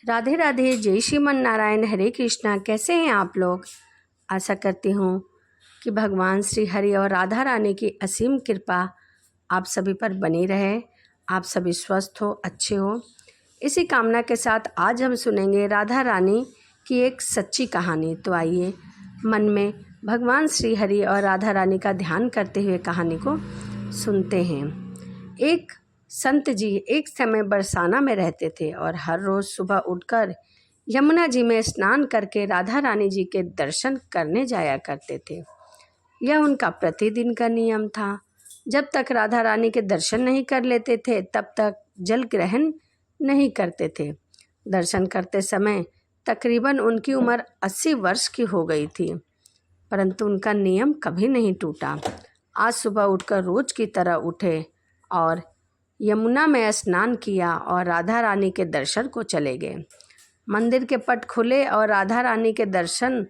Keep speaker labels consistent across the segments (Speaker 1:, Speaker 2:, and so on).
Speaker 1: राधे राधे, जय श्रीमन नारायण, हरे कृष्णा। कैसे हैं आप लोग? आशा करती हूँ कि भगवान श्री हरि और राधा रानी की असीम कृपा आप सभी पर बनी रहे, आप सभी स्वस्थ हो, अच्छे हो। इसी कामना के साथ आज हम सुनेंगे राधा रानी की एक सच्ची कहानी। तो आइए मन में भगवान श्री हरि और राधा रानी का ध्यान करते हुए कहानी को सुनते हैं। एक संत जी एक समय बरसाना में रहते थे और हर रोज सुबह उठकर यमुना जी में स्नान करके राधा रानी जी के दर्शन करने जाया करते थे। यह उनका प्रतिदिन का नियम था। जब तक राधा रानी के दर्शन नहीं कर लेते थे तब तक जल ग्रहण नहीं करते थे। दर्शन करते समय तकरीबन उनकी उम्र 80 वर्ष की हो गई थी, परंतु उनका नियम कभी नहीं टूटा। आज सुबह उठकर रोज की तरह उठे और यमुना में स्नान किया और राधा रानी के दर्शन को चले गए। मंदिर के पट खुले और राधा रानी के दर्शन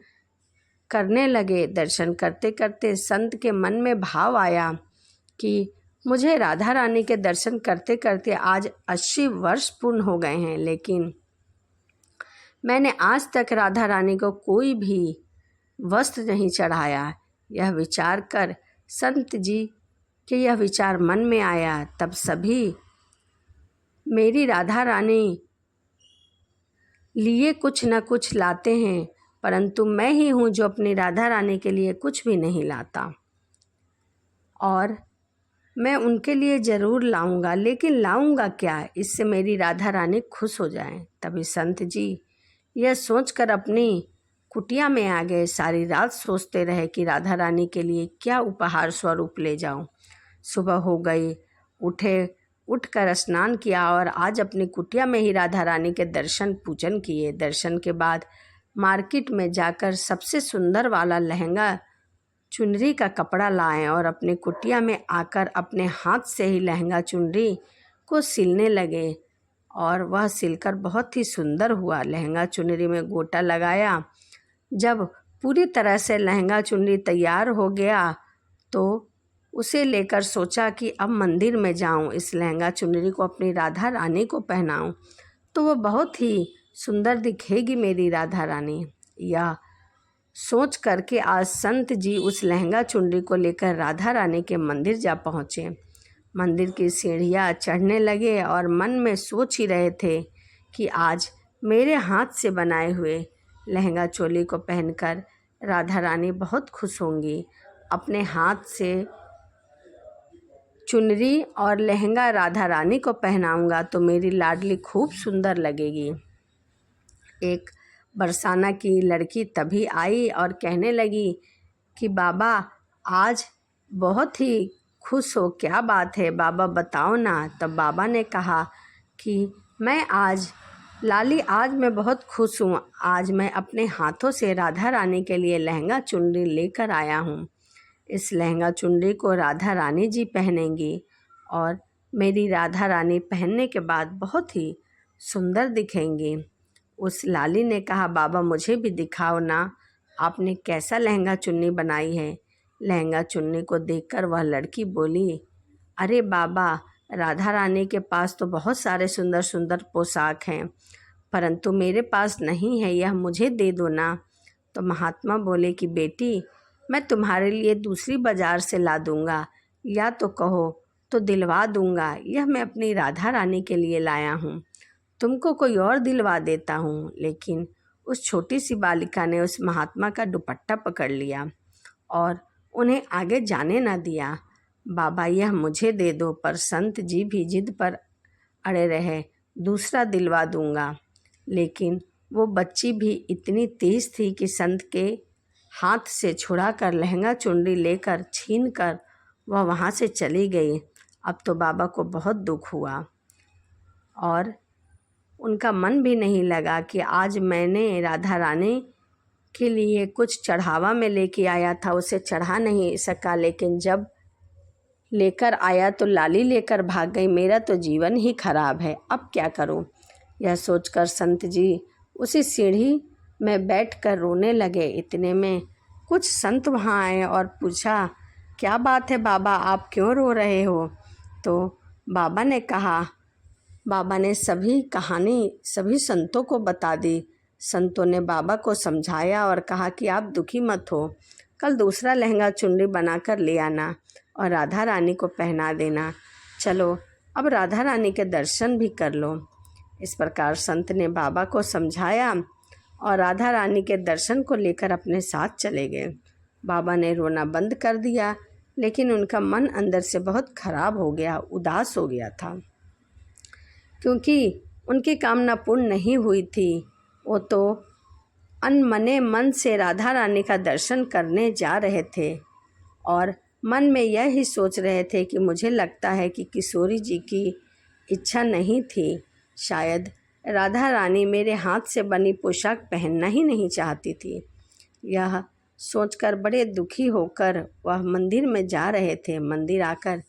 Speaker 1: करने लगे। दर्शन करते करते संत के मन में भाव आया कि मुझे राधा रानी के दर्शन करते करते आज 80 वर्ष पूर्ण हो गए हैं, लेकिन मैंने आज तक राधा रानी को कोई भी वस्त्र नहीं चढ़ाया। यह विचार कर संत जी के यह विचार मन में आया। तब सभी मेरी राधा रानी लिए कुछ न कुछ लाते हैं, परंतु मैं ही हूँ जो अपनी राधा रानी के लिए कुछ भी नहीं लाता। और मैं उनके लिए ज़रूर लाऊंगा, लेकिन लाऊंगा क्या, इससे मेरी राधा रानी खुश हो जाए। तभी संत जी यह सोचकर अपनी कुटिया में आ गए। सारी रात सोचते रहे कि राधा रानी के लिए क्या उपहार स्वरूप ले जाऊं। सुबह हो गई, उठकर स्नान किया और आज अपनी कुटिया में ही राधा रानी के दर्शन पूजन किए। दर्शन के बाद मार्केट में जाकर सबसे सुंदर वाला लहंगा चुनरी का कपड़ा लाए और अपनी कुटिया में आकर अपने हाथ से ही लहंगा चुनरी को सिलने लगे और वह सिलकर बहुत ही सुंदर हुआ। लहंगा चुनरी में गोटा लगाया। जब पूरी तरह से लहंगा चुनरी तैयार हो गया तो उसे लेकर सोचा कि अब मंदिर में जाऊं, इस लहंगा चुनरी को अपनी राधा रानी को पहनाऊं तो वो बहुत ही सुंदर दिखेगी मेरी राधा रानी। यह सोच करके आज संत जी उस लहंगा चुनरी को लेकर राधा रानी के मंदिर जा पहुँचे। मंदिर की सीढ़ियाँ चढ़ने लगे और मन में सोच ही रहे थे कि आज मेरे हाथ से बनाए हुए लहंगा चोली को पहनकर राधा रानी बहुत खुश होंगी। अपने हाथ से चुनरी और लहंगा राधा रानी को पहनाऊंगा तो मेरी लाडली खूब सुंदर लगेगी। एक बरसाना की लड़की तभी आई और कहने लगी कि बाबा आज बहुत ही खुश हो, क्या बात है बाबा, बताओ ना। तब बाबा ने कहा कि लाली आज मैं बहुत खुश हूँ। आज मैं अपने हाथों से राधा रानी के लिए लहंगा चुनरी लेकर आया हूँ। इस लहंगा चुनरी को राधा रानी जी पहनेंगी और मेरी राधा रानी पहनने के बाद बहुत ही सुंदर दिखेंगी। उस लाली ने कहा बाबा मुझे भी दिखाओ ना, आपने कैसा लहंगा चुन्नी बनाई है। लहंगा चुन्नी को देखकर वह लड़की बोली, अरे बाबा, राधा रानी के पास तो बहुत सारे सुंदर सुंदर पोशाक हैं, परंतु मेरे पास नहीं है, यह मुझे दे दो ना। तो महात्मा बोले कि बेटी मैं तुम्हारे लिए दूसरी बाजार से ला दूंगा, या तो कहो तो दिलवा दूंगा। यह मैं अपनी राधा रानी के लिए लाया हूँ, तुमको कोई और दिलवा देता हूँ। लेकिन उस छोटी सी बालिका ने उस महात्मा का दुपट्टा पकड़ लिया और उन्हें आगे जाने न दिया। बाबा यह मुझे दे दो, पर संत जी भी जिद पर अड़े रहे, दूसरा दिलवा दूंगा। लेकिन वो बच्ची भी इतनी तेज थी कि संत के हाथ से छुड़ाकर लहंगा चुनरी लेकर छीन कर वह वहाँ से चली गई। अब तो बाबा को बहुत दुख हुआ और उनका मन भी नहीं लगा कि आज मैंने राधा रानी के लिए कुछ चढ़ावा में लेके आया था, उसे चढ़ा नहीं सका, लेकिन जब लेकर आया तो लाली लेकर भाग गई। मेरा तो जीवन ही खराब है, अब क्या करूं। यह सोचकर संत जी उसी सीढ़ी में बैठकर रोने लगे। इतने में कुछ संत वहाँ आए और पूछा, क्या बात है बाबा, आप क्यों रो रहे हो। तो बाबा ने कहा, बाबा ने सभी कहानी सभी संतों को बता दी। संतों ने बाबा को समझाया और कहा कि आप दुखी मत हो, कल दूसरा लहंगा चुनरी बनाकर ले आना और राधा रानी को पहना देना। चलो अब राधा रानी के दर्शन भी कर लो। इस प्रकार संत ने बाबा को समझाया और राधा रानी के दर्शन को लेकर अपने साथ चले गए। बाबा ने रोना बंद कर दिया, लेकिन उनका मन अंदर से बहुत खराब हो गया, उदास हो गया था, क्योंकि उनकी कामना पूर्ण नहीं हुई थी। वो तो अनमने मन से राधा रानी का दर्शन करने जा रहे थे और मन में यह ही सोच रहे थे कि मुझे लगता है कि किशोरी जी की इच्छा नहीं थी, शायद राधा रानी मेरे हाथ से बनी पोशाक पहनना ही नहीं चाहती थी। यह सोचकर बड़े दुखी होकर वह मंदिर में जा रहे थे। मंदिर आकर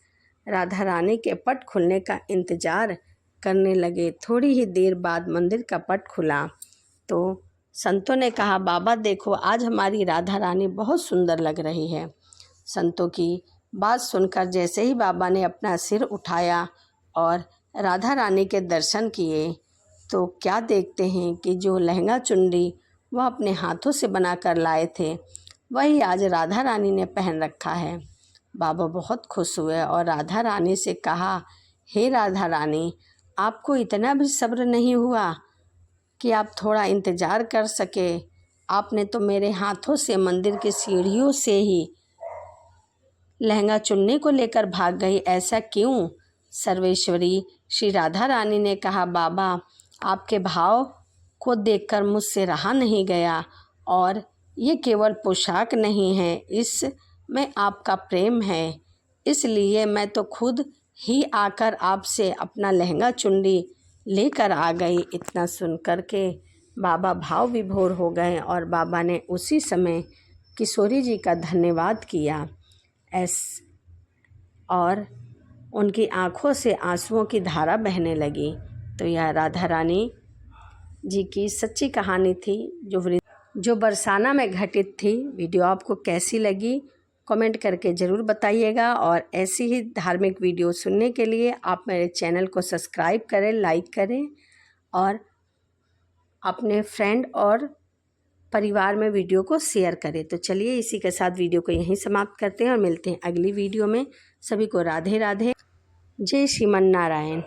Speaker 1: राधा रानी के पट खुलने का इंतज़ार करने लगे। थोड़ी ही देर बाद मंदिर का पट खुला तो संतों ने कहा, बाबा देखो, आज हमारी राधा रानी बहुत सुंदर लग रही है। संतों की बात सुनकर जैसे ही बाबा ने अपना सिर उठाया और राधा रानी के दर्शन किए तो क्या देखते हैं कि जो लहंगा चुनरी वह अपने हाथों से बना कर लाए थे वही आज राधा रानी ने पहन रखा है। बाबा बहुत खुश हुए और राधा रानी से कहा, हे राधा रानी, आपको इतना भी सब्र नहीं हुआ कि आप थोड़ा इंतज़ार कर सके? आपने तो मेरे हाथों से मंदिर की सीढ़ियों से ही लहंगा चुनने को लेकर भाग गई, ऐसा क्यों? सर्वेश्वरी श्री राधा रानी ने कहा, बाबा आपके भाव को देखकर मुझसे रहा नहीं गया और ये केवल पोशाक नहीं है, इसमें आपका प्रेम है, इसलिए मैं तो खुद ही आकर आपसे अपना लहंगा चुनरी लेकर आ गई। इतना सुन कर के बाबा भाव विभोर हो गए और बाबा ने उसी समय किशोरी जी का धन्यवाद किया और उनकी आँखों से आंसुओं की धारा बहने लगी। तो यह राधा रानी जी की सच्ची कहानी थी जो बरसाना में घटित थी। वीडियो आपको कैसी लगी कमेंट करके ज़रूर बताइएगा और ऐसी ही धार्मिक वीडियो सुनने के लिए आप मेरे चैनल को सब्सक्राइब करें, लाइक करें और अपने फ्रेंड और परिवार में वीडियो को शेयर करें। तो चलिए इसी के साथ वीडियो को यहीं समाप्त करते हैं और मिलते हैं अगली वीडियो में। सभी को राधे राधे, जय श्रीमन नारायण।